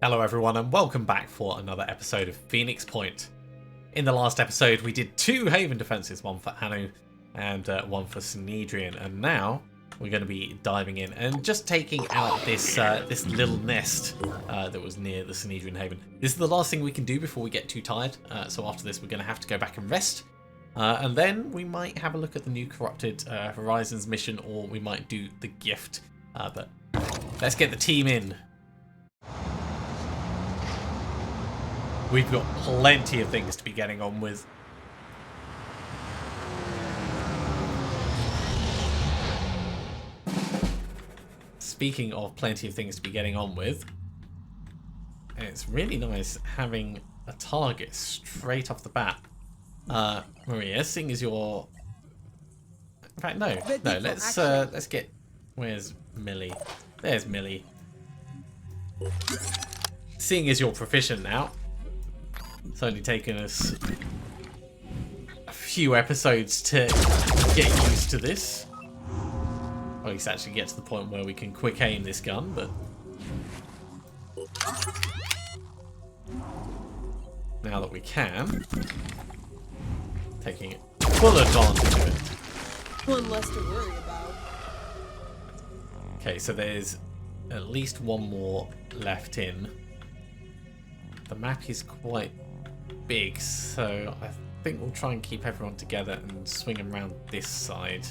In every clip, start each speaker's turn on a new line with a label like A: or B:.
A: Hello everyone and welcome back for another episode of Phoenix Point. In the last episode we did two Haven defenses, one for Anu and one for Synedrion, and now we're going to be diving in and just taking out this this little nest that was near the Synedrion Haven. This is the last thing we can do before we get too tired, so after this we're going to have to go back and rest, and then we might have a look at the new Corrupted Horizons mission, or we might do the gift, but let's get the team in. We've got plenty of things to be getting on with. Speaking of plenty of things to be getting on with, it's really nice having a target straight off the bat. Maria, seeing as you're... In fact, no, let's get... Where's Millie? There's Millie. Seeing as you're proficient now, it's only taken us a few episodes to get used to this. Or at least actually get to the point where we can quick aim this gun, but... now that we can, taking full advantage of it.
B: One less to worry about.
A: Okay, so there's at least one more left in. The map is quite big, so I think we'll try and keep everyone together and swing them around this side.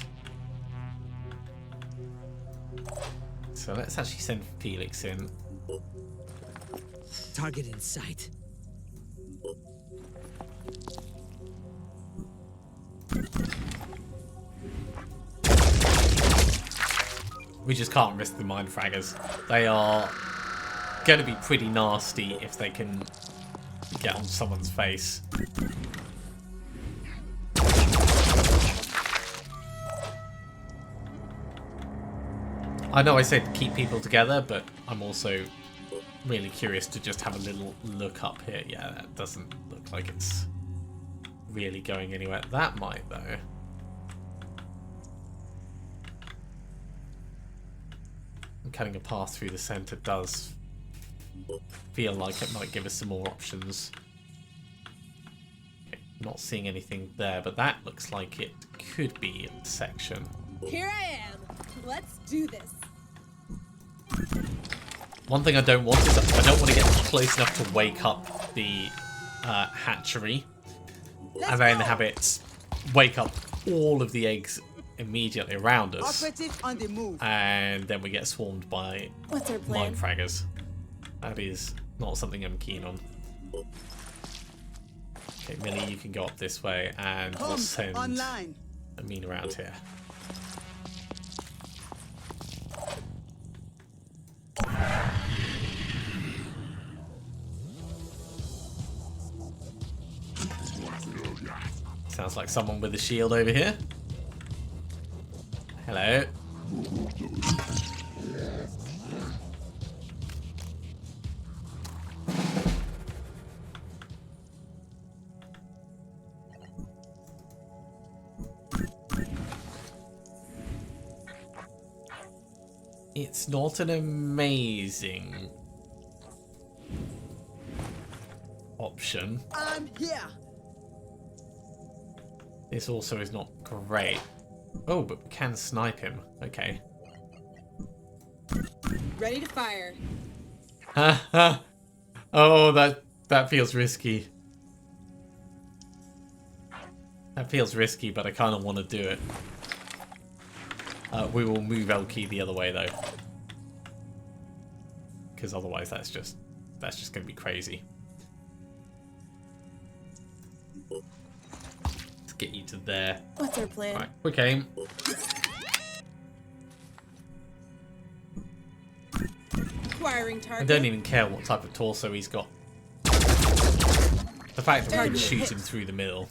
A: So let's actually send Felix in.
C: Target in sight.
A: We just can't risk the mind fraggers. They are going to be pretty nasty if they can get on someone's face. I know I said keep people together, but I'm also really curious to just have a little look up here. Yeah, that doesn't look like it's really going anywhere. That might, though. And cutting a path through the centre does feel like it might give us some more options. Okay, not seeing anything there, but that looks like it could be a section.
B: Here I am. Let's do this.
A: One thing I don't want is I don't want to get close enough to wake up the hatchery and then have it wake up all of the eggs immediately around us,
C: On the move.
A: and then we get swarmed by
B: What's our plan?
A: mind fraggers. That is not something I'm keen on. Okay, Millie, you can go up this way, and we'll send
C: Online.
A: Amin around here. Sounds like someone with a shield over here. Hello. It's not an amazing option.
C: I'm here.
A: This also is not great. Oh, but we can snipe him. Okay.
B: Ready to fire.
A: Oh, that feels risky. That feels risky, but I kind of want to do it. We will move Elkie the other way though, because otherwise that's just going to be crazy. Let's get you to there.
B: What's our plan?
A: Right, quick aim.
B: Acquiring
A: I
B: target.
A: don't even care what type of torso he's got. The fact that we can shoot him through the middle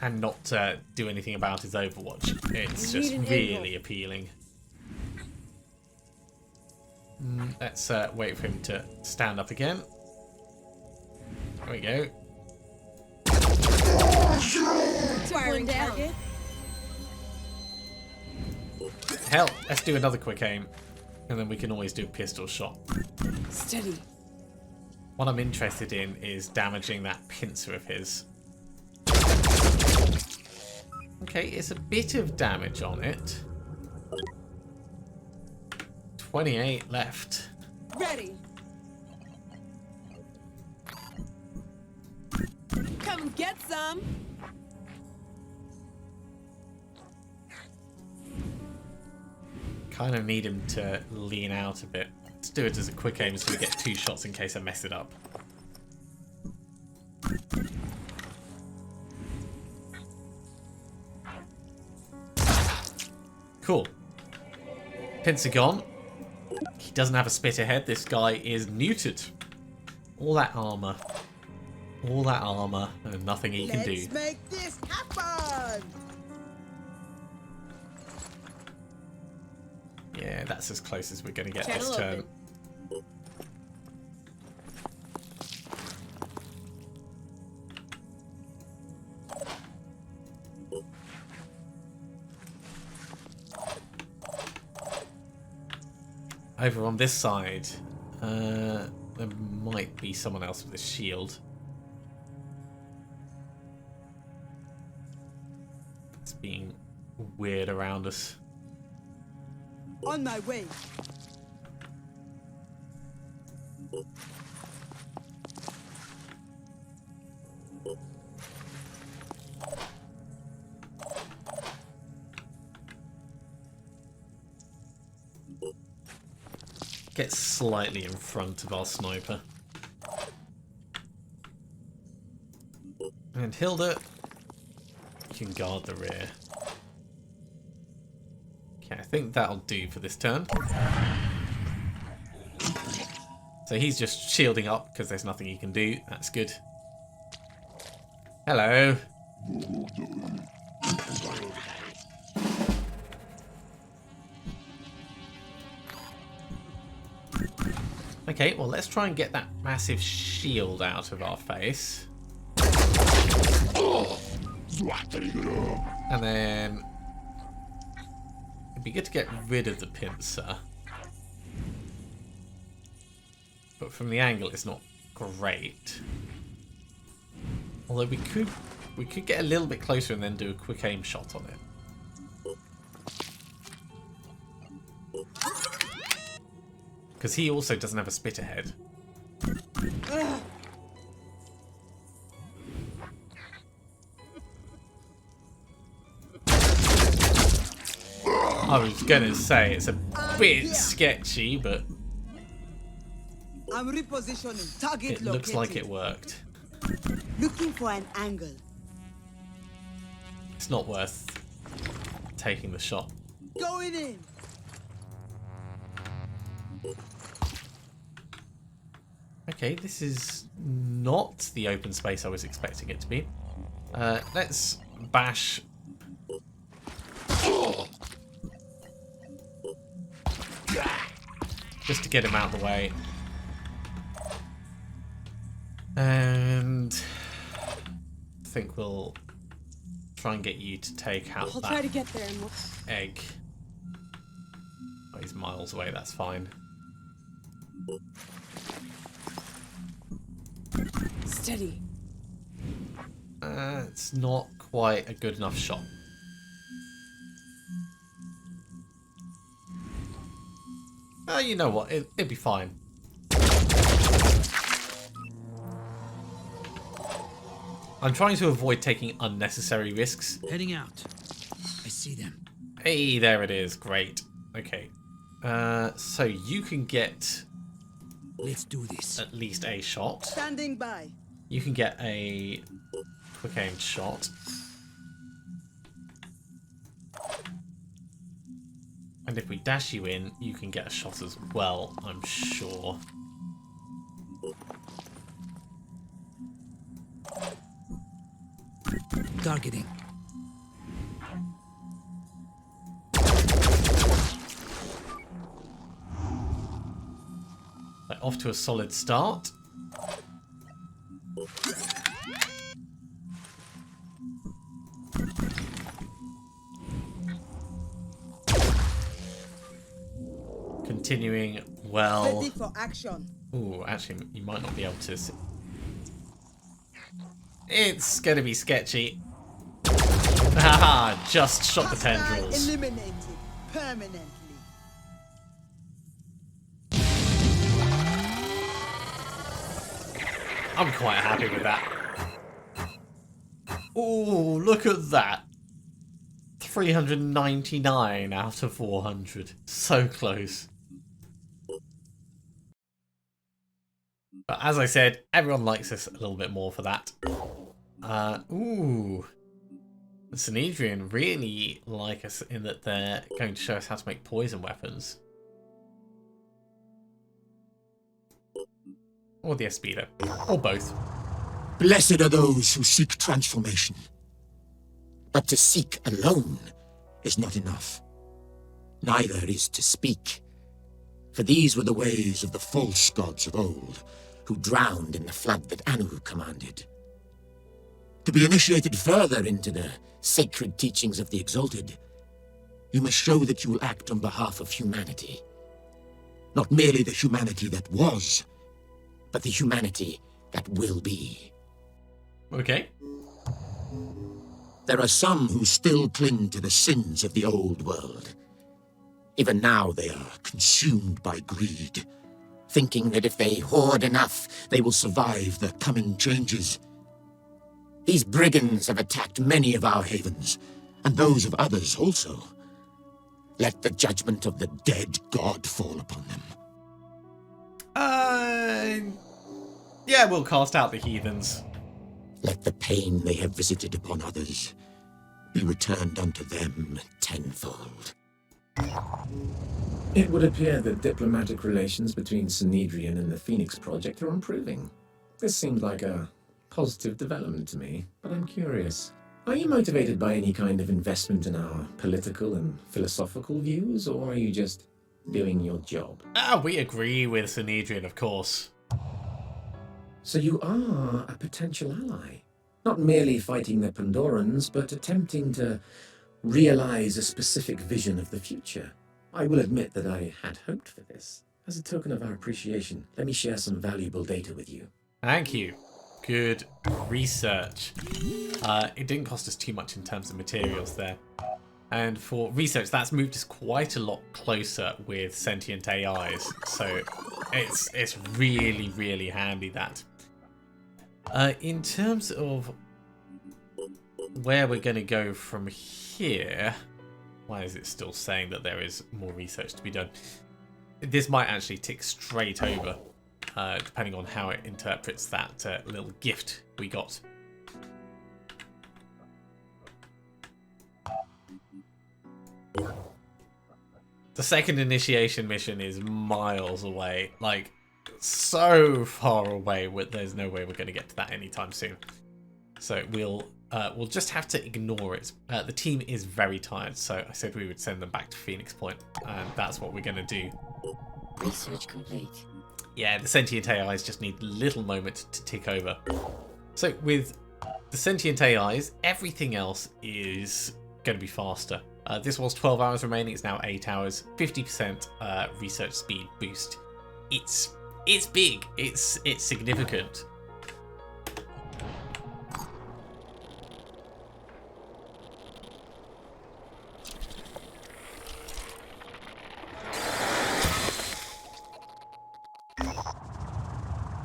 A: and not do anything about his Overwatch, it's just really appealing. Let's wait for him to stand up again. There we go.
B: Acquiring target.
A: Hell, let's do another quick aim. And then we can always do a pistol shot.
B: Steady.
A: What I'm interested in is damaging that pincer of his. Okay, it's a bit of damage on it. 28 left.
B: Ready. Come get some.
A: Kind of need him to lean out a bit. Let's do it as a quick aim so we get 2 shots in case I mess it up. Cool. Pincer gone. He doesn't have a spit ahead. This guy is neutered. All that armor. All that armor and nothing he can do.
C: Let's make this happen!
A: Yeah, that's as close as we're going to get
B: Channel
A: this turn.
B: open.
A: Over on this side, there might be someone else with a shield. It's being weird around us.
C: On my way.
A: Get slightly in front of our sniper. And Hilda, you can guard the rear. Okay, I think that'll do for this turn. So he's just shielding up because there's nothing he can do. That's good. Hello. Okay, well, let's try and get that massive shield out of our face. And then it'd be good to get rid of the pincer. But from the angle, it's not great. Although we could get a little bit closer and then do a quick aim shot on it. Because he also doesn't have a spit ahead. I was going to say it's a bit sketchy, but
C: I'm repositioning. Target
A: it
C: located.
A: looks like it worked.
C: Looking for an angle.
A: It's not worth taking the shot.
C: Going in.
A: Okay, this is not the open space I was expecting it to be. Let's bash. Just to get him out of the way. And I think we'll try and get you to take out
B: I'll
A: that
B: try to get there.
A: egg. Oh, he's miles away, that's fine.
B: Steady.
A: It's not quite a good enough shot. You know what? It'll be fine. I'm trying to avoid taking unnecessary risks.
C: Heading out. I see them.
A: Hey, there it is. Great. Okay. So you can get
C: Let's do this.
A: at least a shot.
C: Standing by.
A: You can get a quick aimed shot. And if we dash you in, you can get a shot as well, I'm sure.
C: Targeting.
A: Right, off to a solid start. continuing well.
B: Ready for action.
A: Ooh, actually, you might not be able to. It's going to be sketchy. Haha, just shot the
B: Hostile
A: tendrils.
B: eliminated permanently.
A: I'm quite happy with that. Ooh, look at that. 399 out of 400. So close. But as I said, everyone likes us a little bit more for that. Ooh. Synedrion really like us in that they're going to show us how to make poison weapons. Or the Espedo. Or both.
D: Blessed are those who seek transformation. But to seek alone is not enough. Neither is to speak. For these were the ways of the false gods of old, who drowned in the flood that Anu commanded. To be initiated further into the sacred teachings of the Exalted, you must show that you will act on behalf of humanity. Not merely the humanity that was, but the humanity that will be.
A: Okay.
D: There are some who still cling to the sins of the old world. Even now they are consumed by greed, thinking that if they hoard enough, they will survive the coming changes. These brigands have attacked many of our havens, and those of others also. Let the judgment of the dead god fall upon them.
A: Yeah, we'll cast out the heathens.
D: Let the pain they have visited upon others be returned unto them tenfold.
E: It would appear that diplomatic relations between Synedrion and the Phoenix Project are improving. This seemed like a positive development to me, but I'm curious. Are you motivated by any kind of investment in our political and philosophical views, or are you just doing your job?
A: We agree with Synedrion, of course.
E: So you are a potential ally. Not merely fighting the Pandorans, but attempting to realize a specific vision of the future. I will admit that I had hoped for this. As a token of our appreciation, let me share some valuable data with you.
A: Thank you. Good research. It didn't cost us too much in terms of materials there. And for research, that's moved us quite a lot closer with sentient AIs. So it's really, really handy that. In terms of where we're going to go from here, why is it still saying that there is more research to be done? This might actually tick straight over, depending on how it interprets that little gift we got. The second initiation mission is miles away, like so far away. There's no way we're going to get to that anytime soon. So we'll just have to ignore it. The team is very tired, so I said we would send them back to Phoenix Point, and that's what we're going to do.
F: Research complete.
A: Yeah, the sentient AIs just need a little moment to tick over. So with the sentient AIs, everything else is going to be faster. This was 12 hours remaining, it's now 8 hours, 50% research speed boost. It's big, it's significant.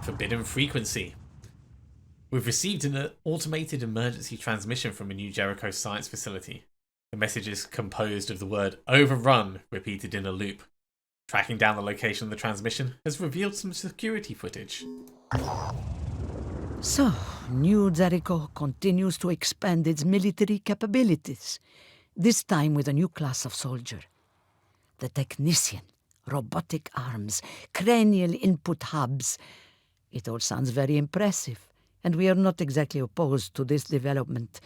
A: Forbidden frequency. We've received an automated emergency transmission from a new Jericho science facility. The message is composed of the word overrun repeated in a loop. Tracking down the location of the transmission has revealed some security footage.
G: So, New Jericho continues to expand its military capabilities, this time with a new class of soldier. The technician, robotic arms, cranial input hubs. It all sounds very impressive, and we are not exactly opposed to this development.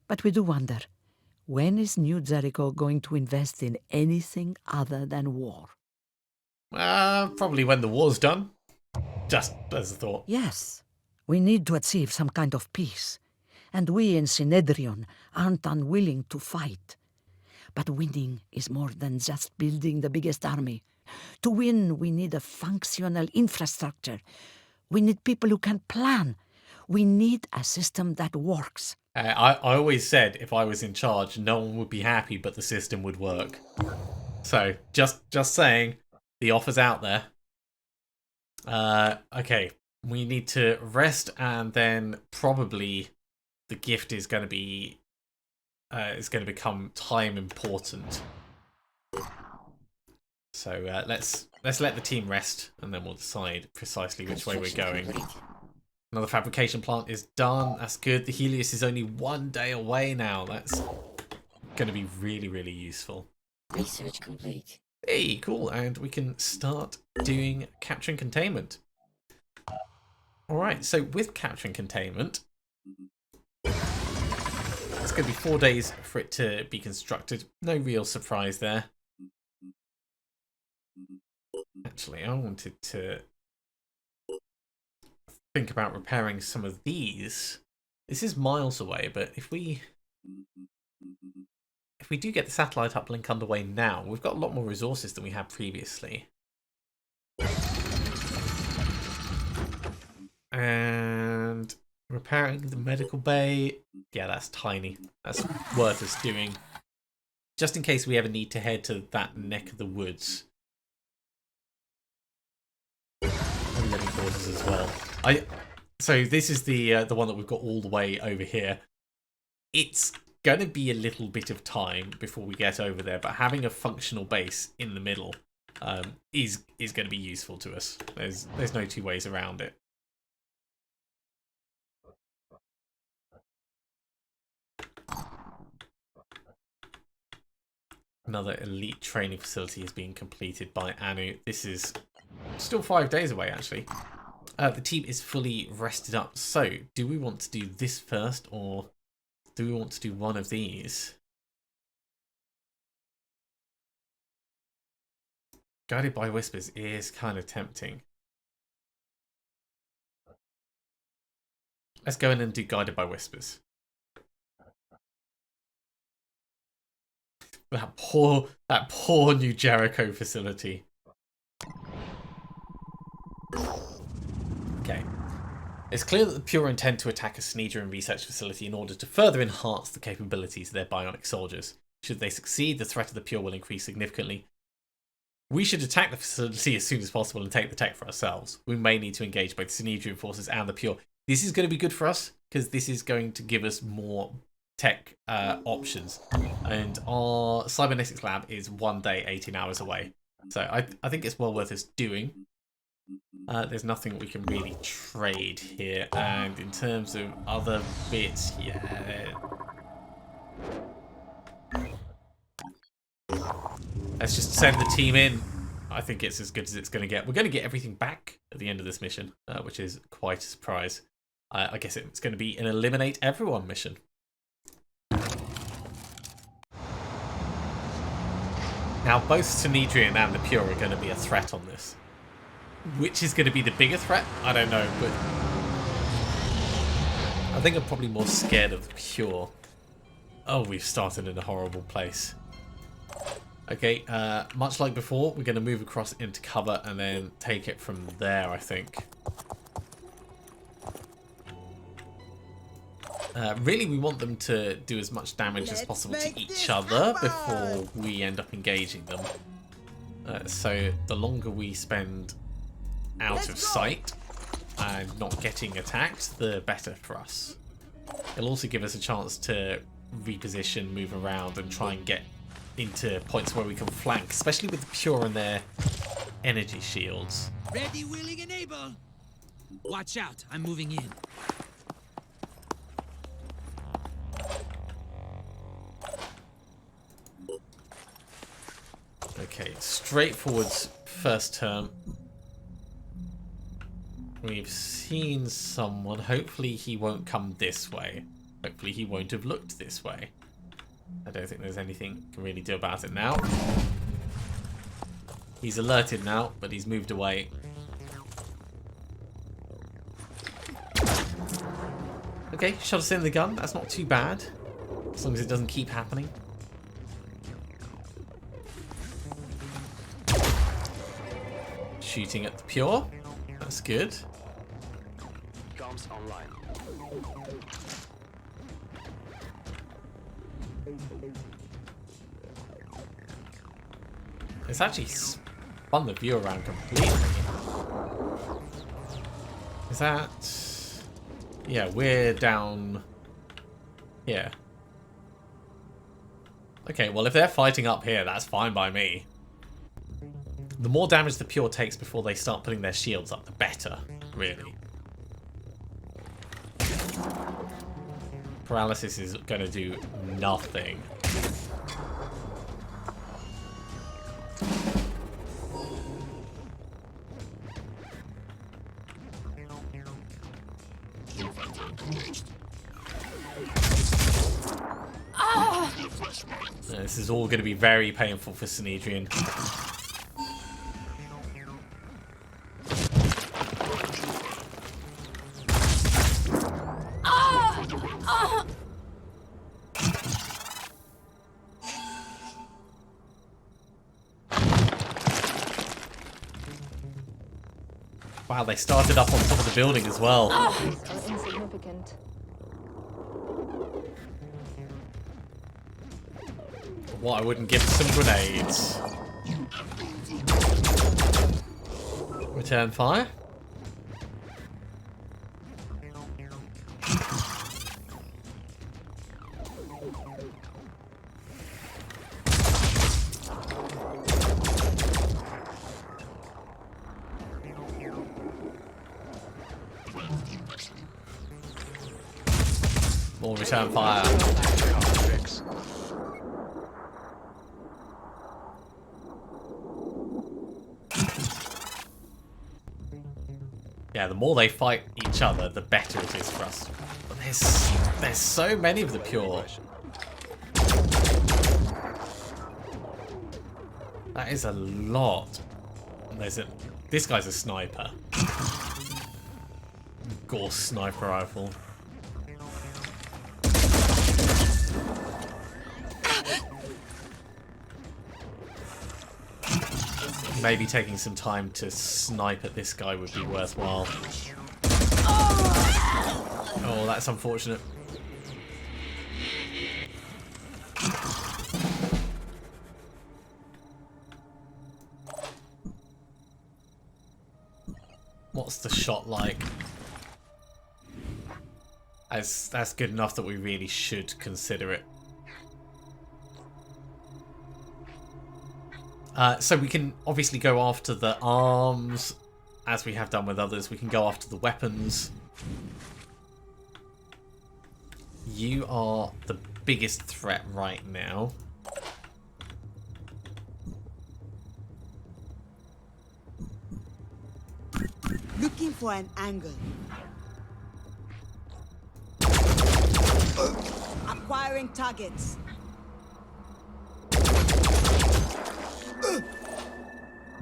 G: But we do wonder, when is New Jericho going to invest in anything other than war?
A: Probably when the war's done. Just as a thought.
G: Yes, we need to achieve some kind of peace, and we in Synedrion aren't unwilling to fight. But winning is more than just building the biggest army. To win, we need a functional infrastructure. We need people who can plan. We need a system that works.
A: I always said if I was in charge, no one would be happy, but the system would work. So, just saying, the offer's out there. Okay, we need to rest, and then probably the gift is going to be become time important. So let's let the team rest, and then we'll decide precisely which way we're going. Another fabrication plant is done. That's good. The Helios is only 1 day away now. That's going to be really, really useful.
F: Research complete.
A: Hey, cool. And we can start doing capturing containment. Alright, so with capturing containment, it's going to be 4 days for it to be constructed. No real surprise there. Actually, I wanted to think about repairing some of these. This is miles away, but if we do get the satellite uplink underway now, we've got a lot more resources than we had previously. And repairing the medical bay, yeah, that's tiny. That's worth us doing, just in case we ever need to head to that neck of the woods. And living quarters as well. So this is the one that we've got all the way over here. It's going to be a little bit of time before we get over there, but having a functional base in the middle is going to be useful to us. There's no two ways around it. Another elite training facility is being completed by Anu. This is still 5 days away, actually. The team is fully rested up. So, do we want to do this first, or do we want to do one of these? Guided by Whispers is kind of tempting. Let's go in and do Guided by Whispers. That poor new Jericho facility. Okay. It's clear that the Pure intend to attack a Synedrion research facility in order to further enhance the capabilities of their bionic soldiers. Should they succeed, the threat of the Pure will increase significantly. We should attack the facility as soon as possible and take the tech for ourselves. We may need to engage both Synedrion forces and the Pure. This is going to be good for us, because this is going to give us more tech options. And our cybernetics lab is 1 day, 18 hours away. So I think it's well worth us doing. There's nothing we can really trade here, and in terms of other bits, yeah. Let's just send the team in. I think it's as good as it's going to get. We're going to get everything back at the end of this mission, which is quite a surprise. I guess it's going to be an eliminate everyone mission. Now, both Synedrion and the Pure are going to be a threat on this. Which is going to be the bigger threat? I don't know, but I think I'm probably more scared of the Pure. Oh, we've started in a horrible place. Okay, much like before, we're going to move across into cover and then take it from there, I think. Really, we want them to do as much damage as possible to each other before we end up engaging them. So the longer we spend out of sight and not getting attacked, the better for us. It'll also give us a chance to reposition, move around, and try and get into points where we can flank, especially with the Pure and their energy shields.
C: Ready, willing, and able. Watch out, I'm moving in.
A: Okay, straightforward first term. We've seen someone. Hopefully he won't come this way. Hopefully he won't have looked this way. I don't think there's anything we can really do about it now. He's alerted now, but he's moved away. Okay, shot us in the gun. That's not too bad, as long as it doesn't keep happening. shooting at the Pure. That's good.
H: Comms online.
A: It's actually spun the view around completely. Is that... Yeah, we're down here. Okay, well if they're fighting up here, that's fine by me. The more damage the Pure takes before they start putting their shields up, the better, really. Paralysis is going to do nothing. This is all going to be very painful for Synedrion. Wow, they started up on top of the building as well.
I: Insignificant.
A: What, I wouldn't give some grenades. Return fire. More return fire. Yeah, the more they fight each other, the better it is for us. But there's so many of the Pure. That is a lot. And this guy's a sniper. Gorse sniper rifle. Maybe taking some time to snipe at this guy would be worthwhile. Oh, that's unfortunate. What's the shot like? That's good enough that we really should consider it. So we can obviously go after the arms, as we have done with others. We can go after the weapons. You are the biggest threat right now.
B: Looking for an angle. Acquiring targets.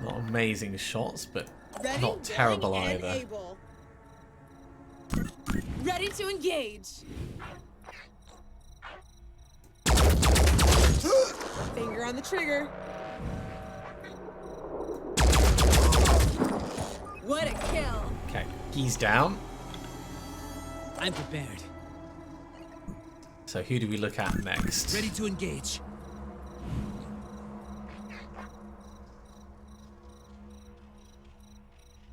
A: Not amazing shots, but
I: Ready,
A: not terrible
I: willing, and
A: either.
I: able. Ready to engage. Finger on the trigger. What a kill.
A: Okay, he's down.
C: I'm prepared.
A: So who do we look at next?
C: Ready to engage.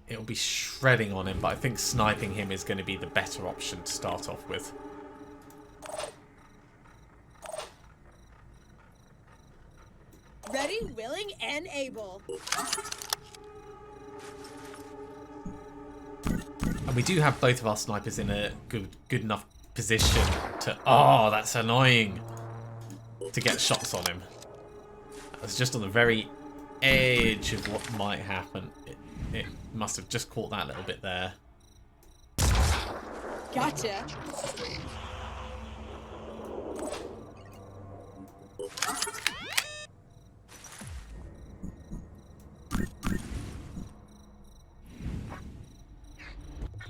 A: It'll be shredding on him, but I think sniping him is going to be the better option to start off with.
I: Ready, willing, and able.
A: And we do have both of our snipers in a good enough position to... Oh, that's annoying. To get shots on him. That's just on the very edge of what might happen. It must have just caught that little bit there.
I: Gotcha.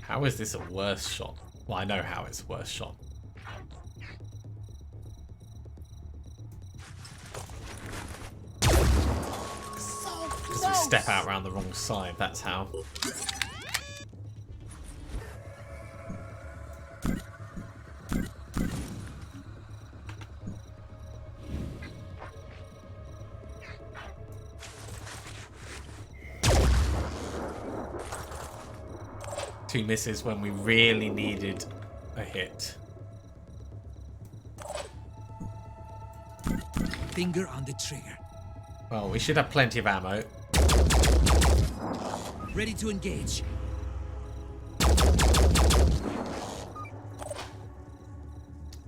A: How is this a worse shot? Well, I know how it's a worse shot. Because we step out around the wrong side, that's how. Two misses when we really needed a hit.
C: Finger on the trigger.
A: Well, we should have plenty of ammo.
C: Ready to engage.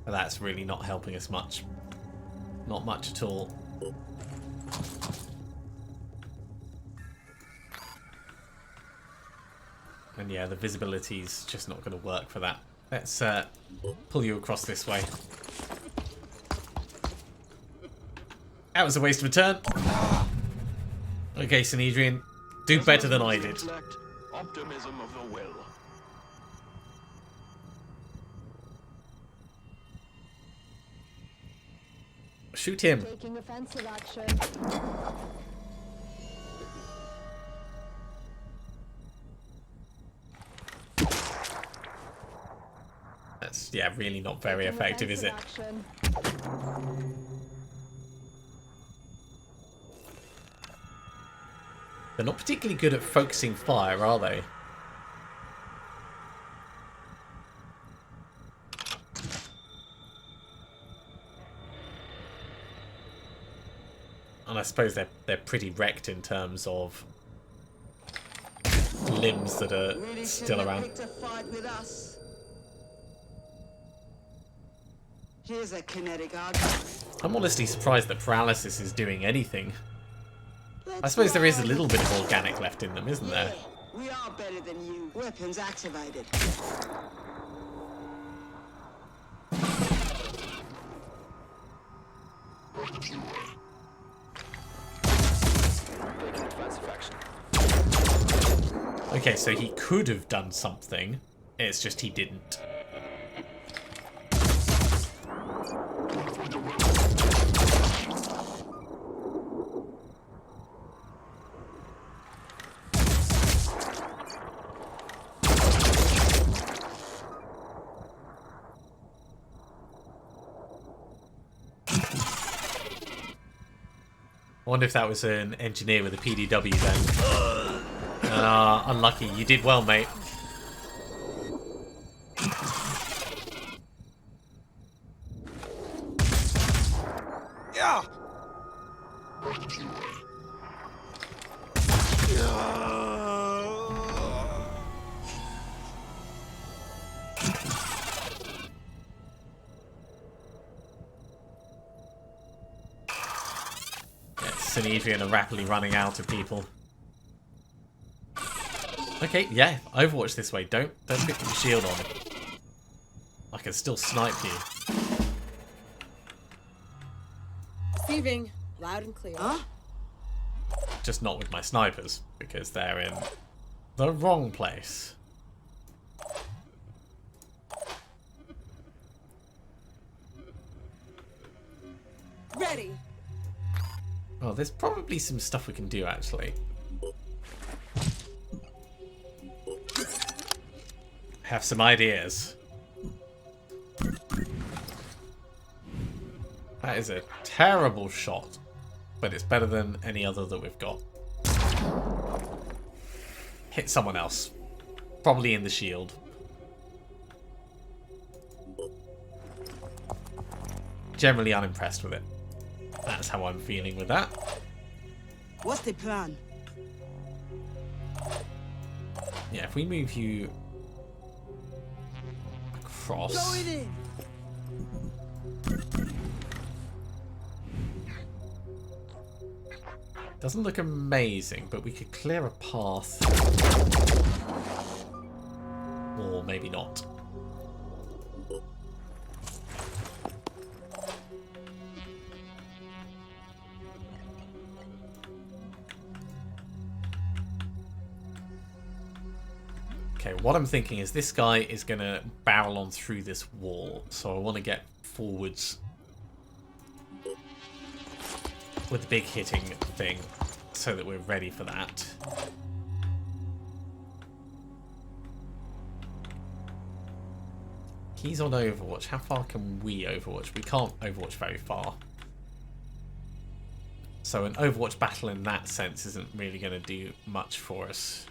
A: But that's really not helping us much. Not much at all. And yeah, the visibility's just not going to work for that. Let's pull you across this way. That was a waste of a turn. Okay, Synedrion, do better than I did.
H: Optimism of the will.
A: Shoot him.
J: Taking offensive action.
A: That's, yeah, really not very effective, is it?
J: Action.
A: They're not particularly good at focusing fire, are they? And I suppose they're pretty wrecked in terms of limbs that are
B: Really
A: still
B: shouldn't have
A: around.
B: picked a fight with us. Here's a kinetic argument.
A: I'm honestly surprised that paralysis is doing anything. I
B: Let's
A: suppose there is a
B: ride.
A: little bit of organic left in them, isn't there?
B: Yeah, we are better than you. Weapons activated.
H: Taking defensive action.
A: Okay, so he could have done something. It's just he didn't. I wonder if that was an engineer with a PDW then. Unlucky. You did well, mate.
C: Yeah.
A: Synedrion are rapidly running out of people. Okay, yeah, Overwatch this way. Don't put your shield on. I can still snipe you.
I: Receiving. Loud and clear.
B: Huh?
A: Just not with my snipers, because they're in the wrong place.
I: Ready.
A: Oh, there's probably some stuff we can do, actually. Have some ideas. That is a terrible shot, but it's better than any other that we've got. Hit someone else. Probably in the shield. Generally unimpressed with it. That's how I'm feeling with that.
B: What's the plan?
A: Yeah, if we move you across.
B: Going in.
A: Doesn't look amazing, but we could clear a path. Or maybe not. Okay, what I'm thinking is this guy is going to barrel on through this wall, so I want to get forwards with the big hitting thing. so that we're ready for that. He's on Overwatch. How far can we Overwatch? We can't Overwatch very far. So an Overwatch battle in that sense isn't really going to do much for us.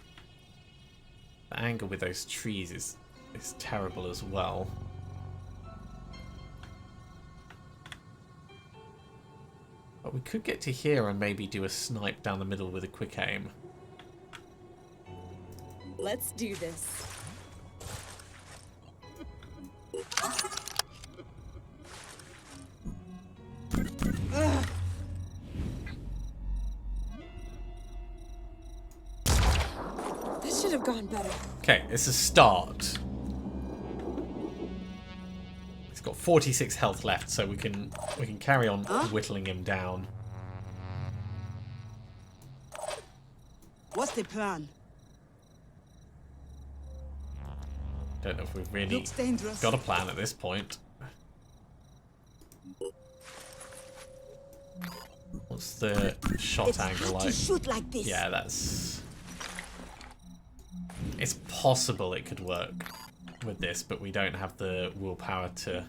A: The angle with those trees is terrible as well. But we could get to here and maybe do a snipe down the middle with a quick aim.
I: Let's do this. This should have gone better.
A: Okay, it's a start. He's got 46 health left, so we can carry on whittling him down.
B: What's the plan?
A: Don't know if we've really
B: Looks dangerous.
A: got a plan at this point. What's the shot
B: It's
A: angle
B: hard
A: like?
B: to shoot like this.
A: Yeah, that's... It's possible it could work with this, but we don't have the willpower to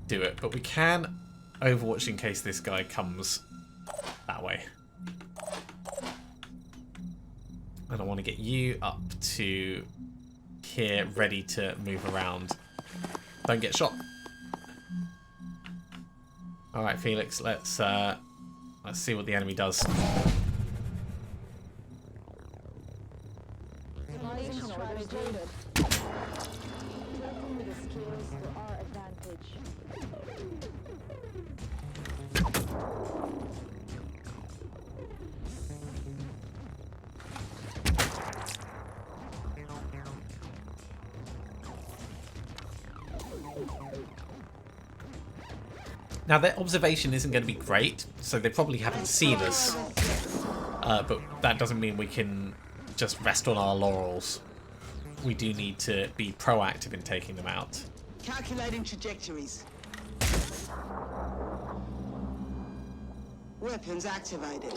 A: do it. But we can Overwatch in case this guy comes that way. And I want to get you up to here, ready to move around. Don't get shot. All right, Felix. Let's see what the enemy does. Now, their observation isn't going to be great, so they probably haven't seen us. But that doesn't mean we can just rest on our laurels. We do need to be proactive in taking them out.
B: Calculating trajectories. Weapons activated.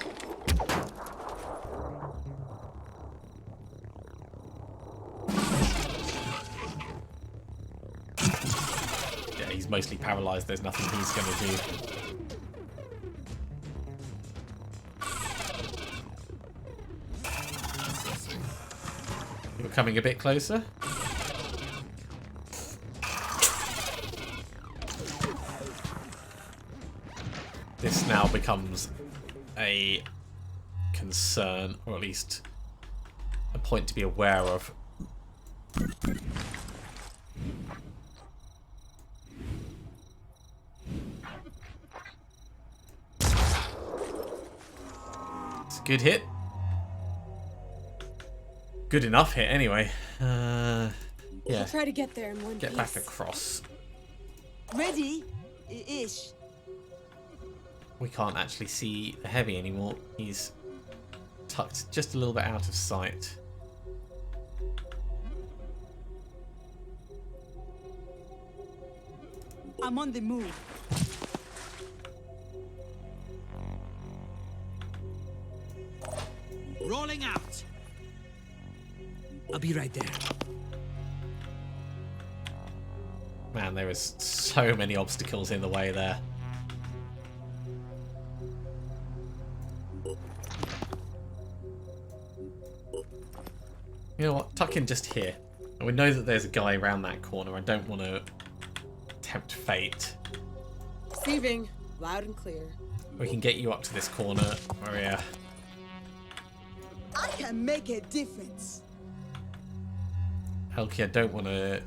A: Yeah, he's mostly paralyzed. There's nothing he's going to do. You're coming a bit closer. This now becomes a concern, or at least a point to be aware of. It's a good hit. Good enough hit, anyway. Yeah.
I: I'll try to get there in one
A: Get
I: piece.
A: back across.
B: Ready? Ish.
A: We can't actually see the heavy anymore. He's tucked just a little bit out of sight.
B: I'm on the move.
C: Rolling out. I'll be right there.
A: Man, there is so many obstacles in the way there. You know what? Tuck in just here. And we know that there's a guy around that corner. I don't want to tempt fate.
I: Receiving. Loud and clear.
A: We can get you up to this corner, Maria.
B: I can make a difference.
A: Elkie, I don't want to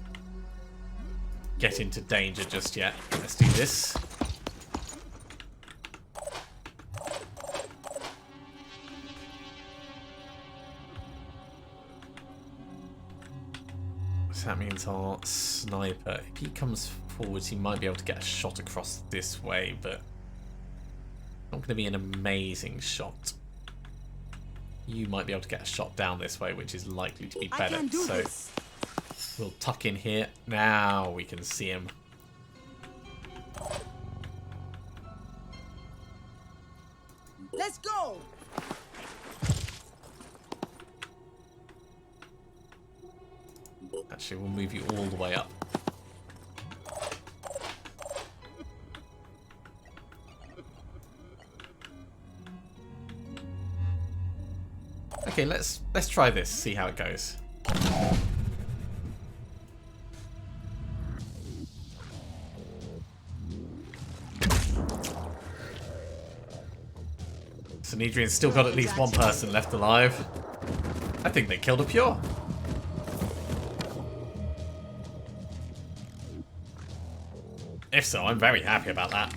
A: get into danger just yet. Let's do this. So that means our sniper, if he comes forwards, he might be able to get a shot across this way, but not going to be an amazing shot. You might be able to get a shot down this way, which is likely to be
B: I
A: better.
B: can do
A: So
B: this.
A: we'll tuck in here. Now we can see him.
B: Let's Let's go!
A: Actually, we'll move you all the way up. Okay, let's try this, see how it goes. Synedrion's still got at least one person left alive. I think they killed a Pure. If so, I'm very happy about that.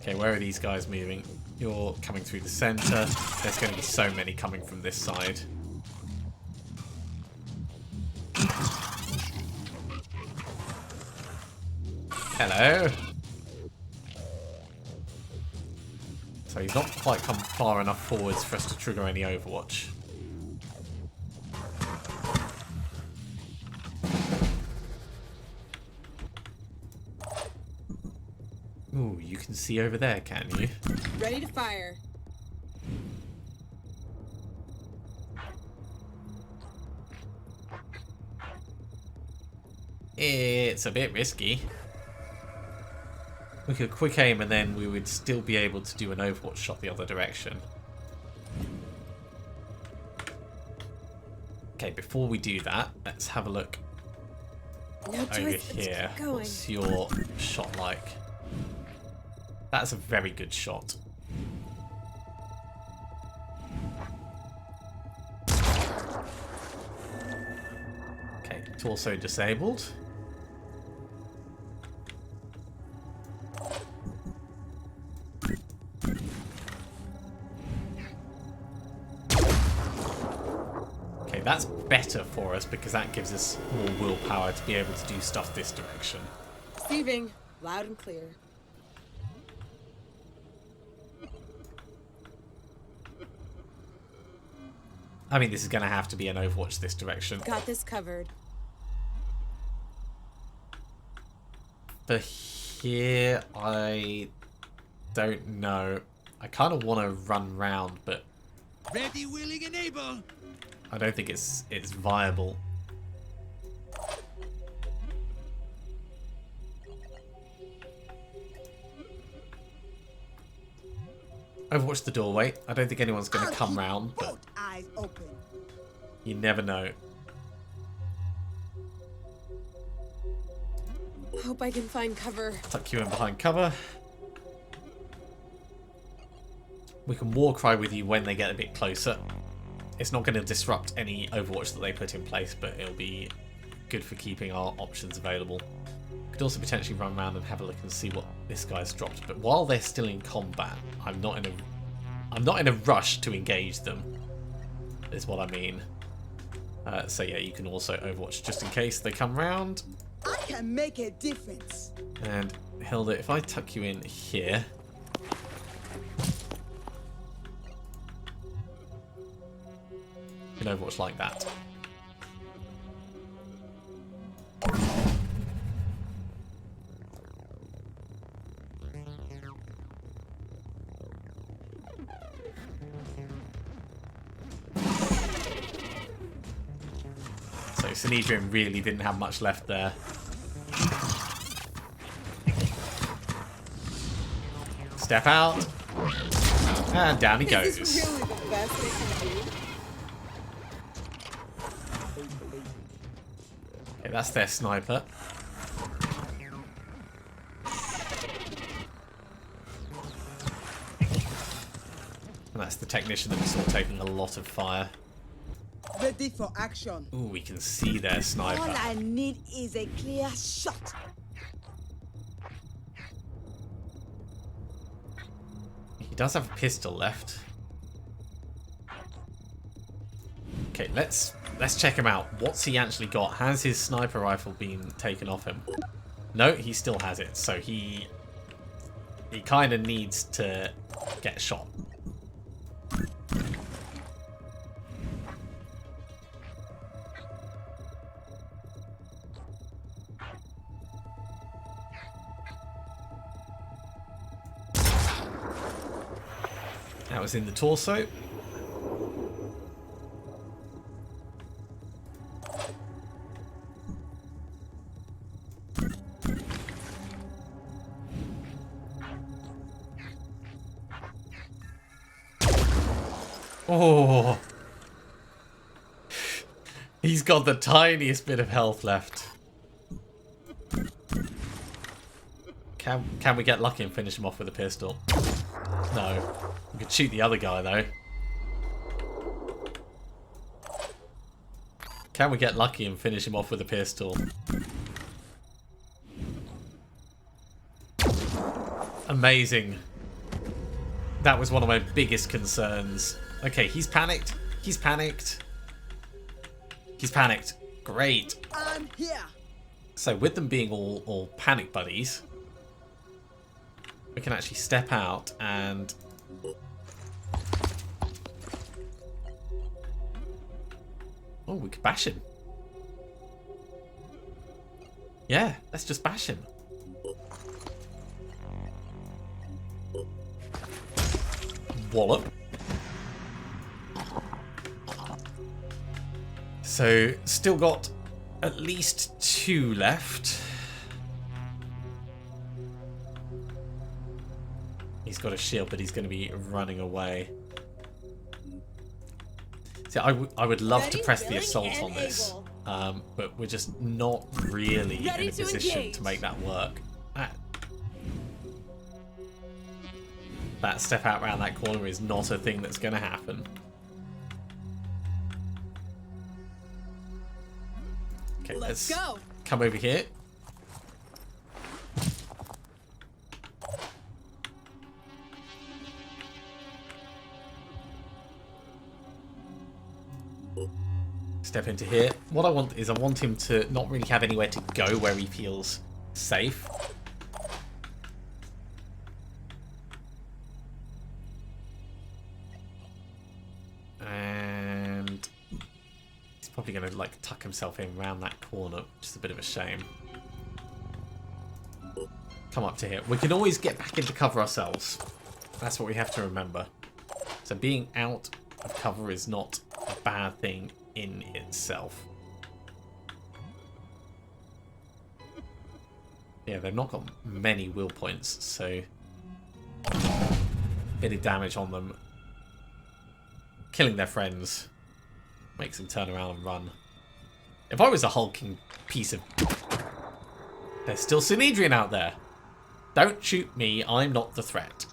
A: Okay, where are these guys moving? You're coming through the center. There's going to be so many coming from this side. Hello. So he's not quite come far enough forwards for us to trigger any Overwatch. Ooh, you can see over there, can you?
I: Ready to fire.
A: It's a bit risky. We could quick aim and then we would still be able to do an Overwatch shot the other direction. Okay, before we do that, let's have a look
I: No
A: over
I: choice but to
A: here.
I: keep going.
A: What's your shot like? That's a very good shot. Okay, torso disabled. Okay, that's better for us because that gives us more willpower to be able to do stuff this direction.
I: Receiving. Loud and clear.
A: I mean, this is going to have to be an Overwatch this direction.
I: Got this covered.
A: For here, I don't know. I kind of want to run round, but
C: Ready, willing, and able.
A: I don't think it's viable. Overwatch the doorway. I don't think anyone's going to come round, but
B: Both eyes open.
A: you never know.
I: Hope I can find cover.
A: Tuck you in behind cover. We can war cry with you when they get a bit closer. It's not going to disrupt any Overwatch that they put in place, but it'll be good for keeping our options available. Could also potentially run around and have a look and see what this guy's dropped. But while they're still in combat, I'm not in a rush to engage them, is what I mean. So yeah, you can also Overwatch just in case they come round.
B: I can make a difference.
A: And Hilda, if I tuck you in here. You can Overwatch like that. So Synedrion really didn't have much left there. Step out. And down he goes.
I: Is this really the best they can do?
A: Okay, that's their sniper. And that's the technician that we saw taking a lot of fire.
B: Ready for action.
A: Ooh, we can see their sniper.
B: All I need is a clear shot.
A: He does have a pistol left. Okay, let's check him out. What's he actually got? Has his sniper rifle been taken off him? No, he still has it. So he kind of needs to get shot. That was in the torso. Oh, he's got the tiniest bit of health left. Can we get lucky and finish him off with a pistol? No. We could shoot the other guy though. Can we get lucky and finish him off with a pistol? Amazing. That was one of my biggest concerns. Okay, he's panicked. He's panicked. He's panicked. Great.
B: I'm here.
A: So with them being all panic buddies, we can actually step out and... Oh, we could bash him. Yeah, let's just bash him. Wallop. So, still got at least 2 left. He's got a shield, but he's going to be running away. See, I would love to press the assault on this, but we're just not really in a position to make that work. That step out around that corner is not a thing that's going to happen. Okay, let's
I: go.
A: Come over here. Step into here. What I want is I want him to not really have anywhere to go where he feels safe. And he's probably going to like tuck himself in around that corner, which is a bit of a shame. Come up to here. We can always get back into cover ourselves. That's what we have to remember. So being out of cover is not a bad thing in itself. Yeah, they've not got many will points, so bit of damage on them. Killing their friends makes them turn around and run. If I was a hulking piece of... There's still Synedrion out there. Don't shoot me, I'm not the threat.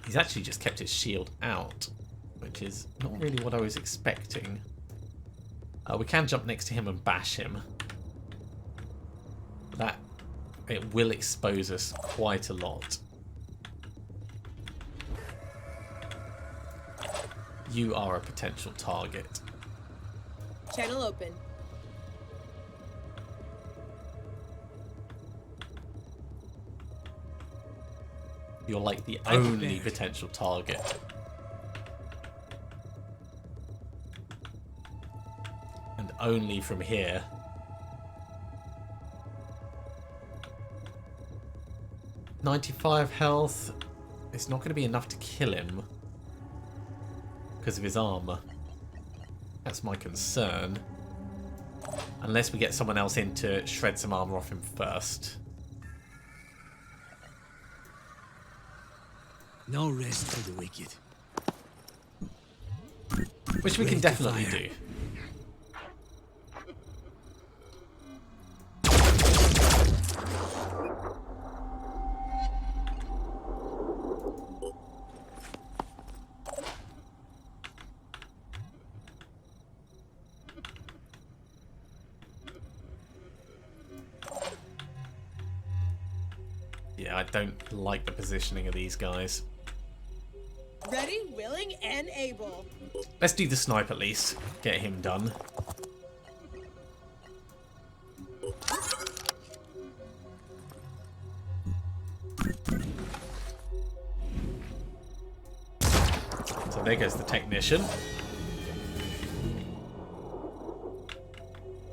A: He's actually just kept his shield out, which is not really what I was expecting. We can jump next to him and bash him. That it will expose us quite a lot. You are a potential target.
I: Channel open.
A: You're like the only potential target. And only from here. .95 health. It's not going to be enough to kill him because of his armor. That's my concern. Unless we get someone else in to shred some armor off him first.
C: No rest for the wicked.
A: Which we can definitely do. Yeah, I don't like the positioning of these guys.
I: Ready, willing, and able.
A: Let's do the snipe at least. Get him done. there goes the technician.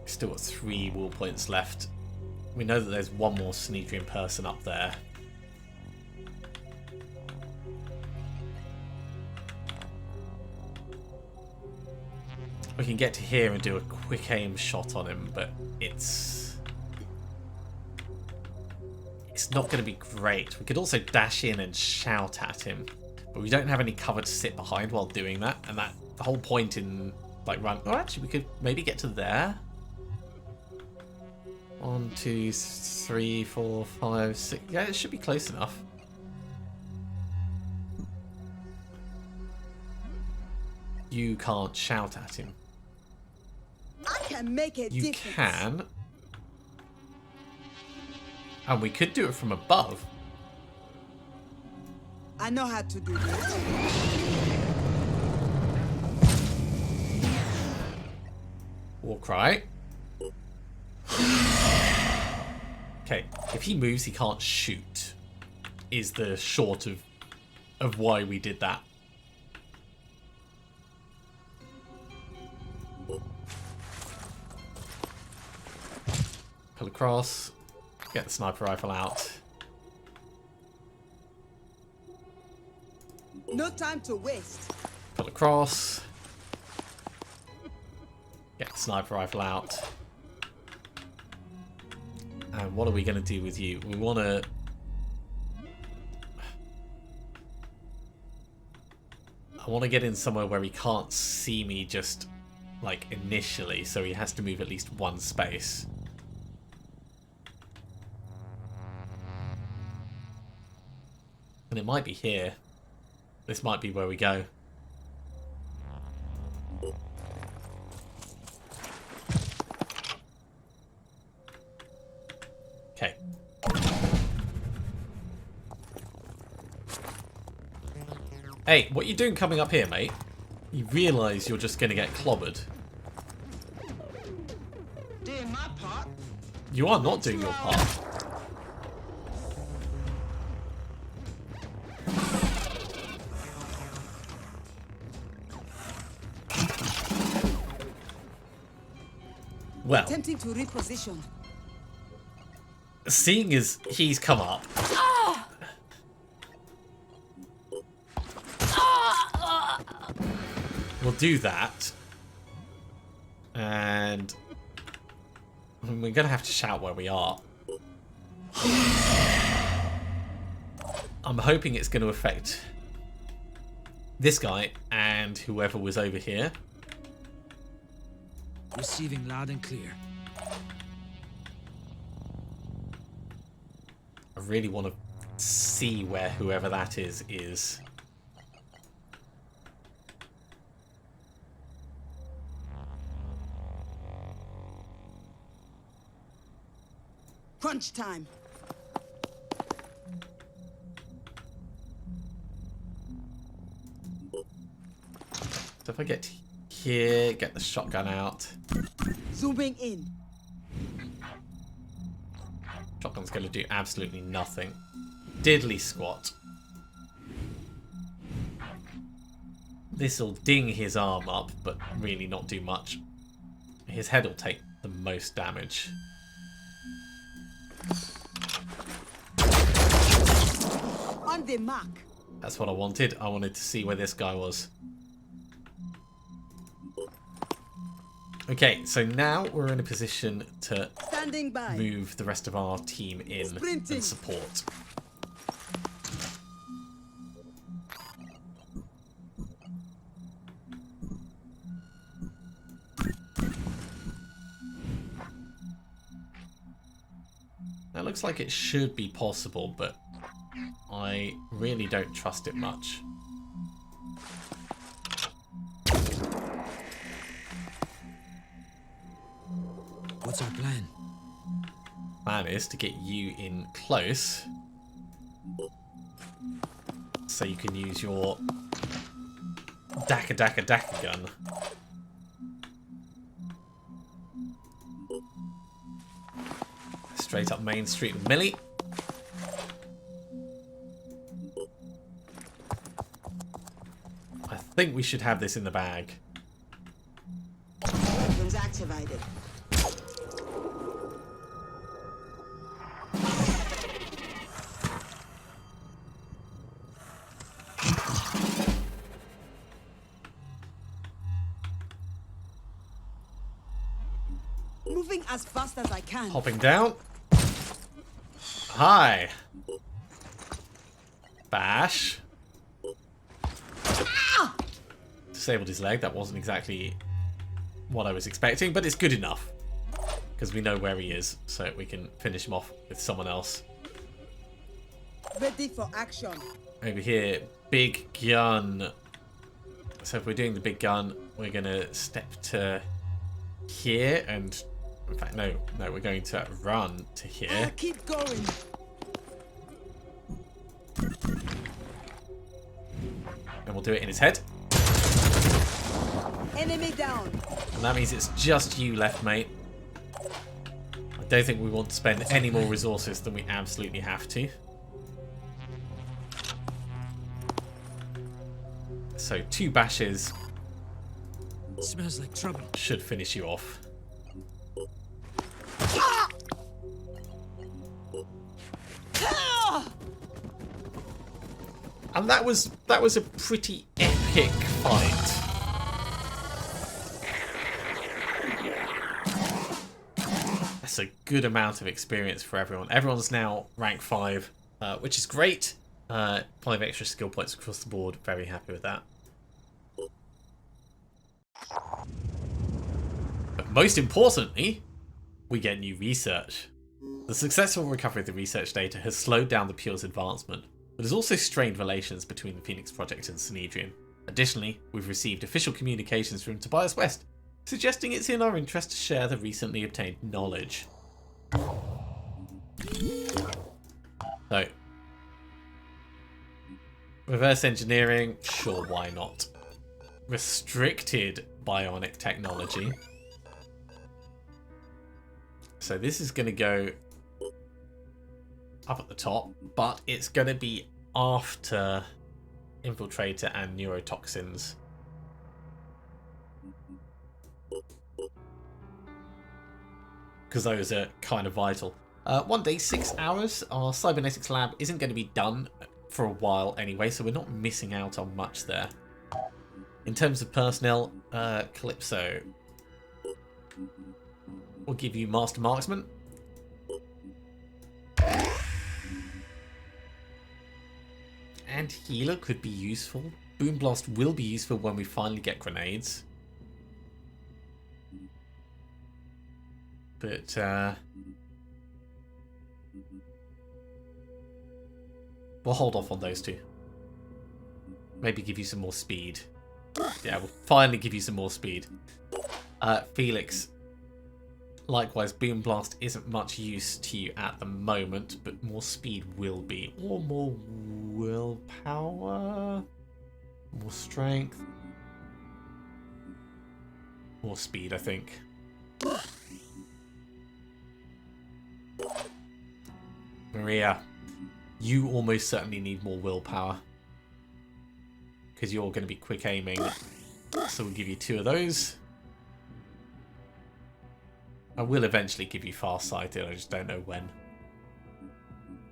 A: Still got 3 wall points left. We know that there's one more Synedrion person up there. We can get to here and do a quick aim shot on him, but it's not going to be great. We could also dash in and shout at him, but we don't have any cover to sit behind while doing that, and that the whole point in like run. Oh, actually, we could maybe get to there. 1, 2, 3, 4, 5, 6. Yeah, it should be close enough. You can't shout at him.
B: I can make a
A: You
B: difference.
A: can. And we could do it from above.
B: I know how to do this.
A: Walk right. Okay, if he moves, he can't shoot. Is the short of why we did that. Pull across. Get the sniper rifle out.
B: No time to waste.
A: Pull across. Get the sniper rifle out. And what are we going to do with you? We want to... I want to get in somewhere where he can't see me just, like, initially. So he has to move at least one space. And it might be here. This might be where we go. Okay. Hey, what are you doing coming up here, mate? You realise you're just going to get clobbered.
B: Doing my part.
A: You are not doing your part. Well,
B: Attempting to reposition.
A: seeing as he's come up, we'll do that. And we're going to have to shout where we are. I'm hoping it's going to affect this guy and whoever was over here.
C: Receiving loud and clear.
A: I really want to see where whoever that is.
B: Crunch time.
A: So if I get here, get the shotgun out.
B: Zooming in.
A: Shotgun's going to do absolutely nothing. Diddly squat. This'll ding his arm up, but really not do much. His head will take the most damage.
B: On the mark.
A: That's what I wanted. I wanted to see where this guy was. Okay, so now we're in a position to
B: Standing by.
A: move the rest of our team in
B: Sprinting.
A: and support. That looks like it should be possible, but I really don't trust it much.
C: What's our plan?
A: Plan is to get you in close so you can use your Daka gun. Straight up Main Street with Millie. I think we should have this in the bag.
B: Weapons activated. Moving as fast as I can.
A: Hopping down. Hi. Bash. Disabled his leg. That wasn't exactly what I was expecting, but it's good enough. Because we know where he is, so we can finish him off with someone else.
B: Ready for action.
A: Over here, big gun. So if we're doing the big gun, we're going to step to here and... In fact, no, we're going to run to here.
B: Keep going.
A: And we'll do it in his head.
B: Enemy down.
A: And that means it's just you left, mate. I don't think we want to spend any more resources than we absolutely have to. So 2 bashes
C: Smells like trouble.
A: should finish you off. And that was a pretty epic fight. That's a good amount of experience for everyone. Everyone's now rank 5, which is great. 5 extra skill points across the board. Very happy with that. But most importantly, we get new research. The successful recovery of the research data has slowed down the Pure's advancement, but has also strained relations between the Phoenix Project and Synedrion. Additionally, we've received official communications from Tobias West, suggesting it's in our interest to share the recently obtained knowledge. So, reverse engineering, sure, why not? Restricted bionic technology. So this is going to go up at the top, but it's going to be after Infiltrator and Neurotoxins. Because those are kind of vital. 1 day, 6 hours. Our cybernetics lab isn't going to be done for a while anyway, so we're not missing out on much there. In terms of personnel, Calypso will give you Master Marksman. And Healer could be useful. Boom Blast will be useful when we finally get grenades. But, we'll hold off on those two. Maybe give you some more speed. Yeah, we'll finally give you some more speed. Felix. Likewise, Boom Blast isn't much use to you at the moment, but more speed will be. Or more willpower? More strength? More speed, I think. Maria, you almost certainly need more willpower. Because you're going to be quick aiming. So we'll give you 2 of those. I will eventually give you far-sighted, I just don't know when.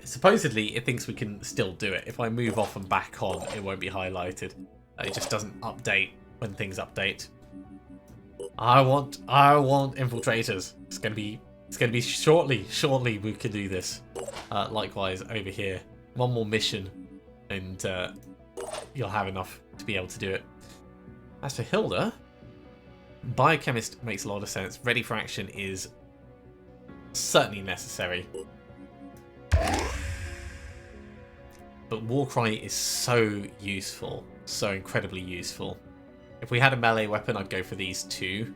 A: Supposedly, it thinks we can still do it. If I move off and back on, it won't be highlighted. It just doesn't update when things update. I want infiltrators. It's gonna be shortly we can do this. Likewise, over here, 1 more mission, and you'll have enough to be able to do it. As for Hilda, Biochemist makes a lot of sense. Ready for action is certainly necessary. But Warcry is so useful. So incredibly useful. If we had a melee weapon, I'd go for these 2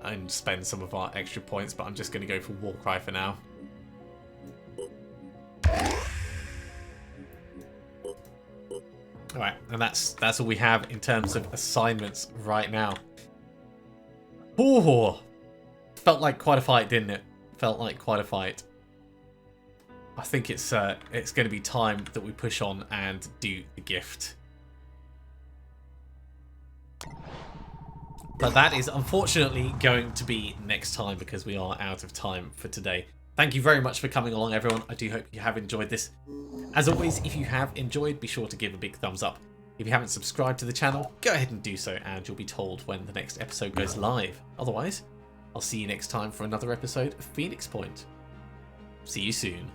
A: and spend some of our extra points, but I'm just going to go for Warcry for now. Alright, and that's all we have in terms of assignments right now. Ooh, felt like quite a fight, didn't it? Felt like quite a fight. I think it's going to be time that we push on and do the gift. But that is unfortunately going to be next time because we are out of time for today. Thank you very much for coming along, everyone. I do hope you have enjoyed this. As always, if you have enjoyed, be sure to give a big thumbs up. If you haven't subscribed to the channel, go ahead and do so, and you'll be told when the next episode goes live. Otherwise, I'll see you next time for another episode of Phoenix Point. See you soon.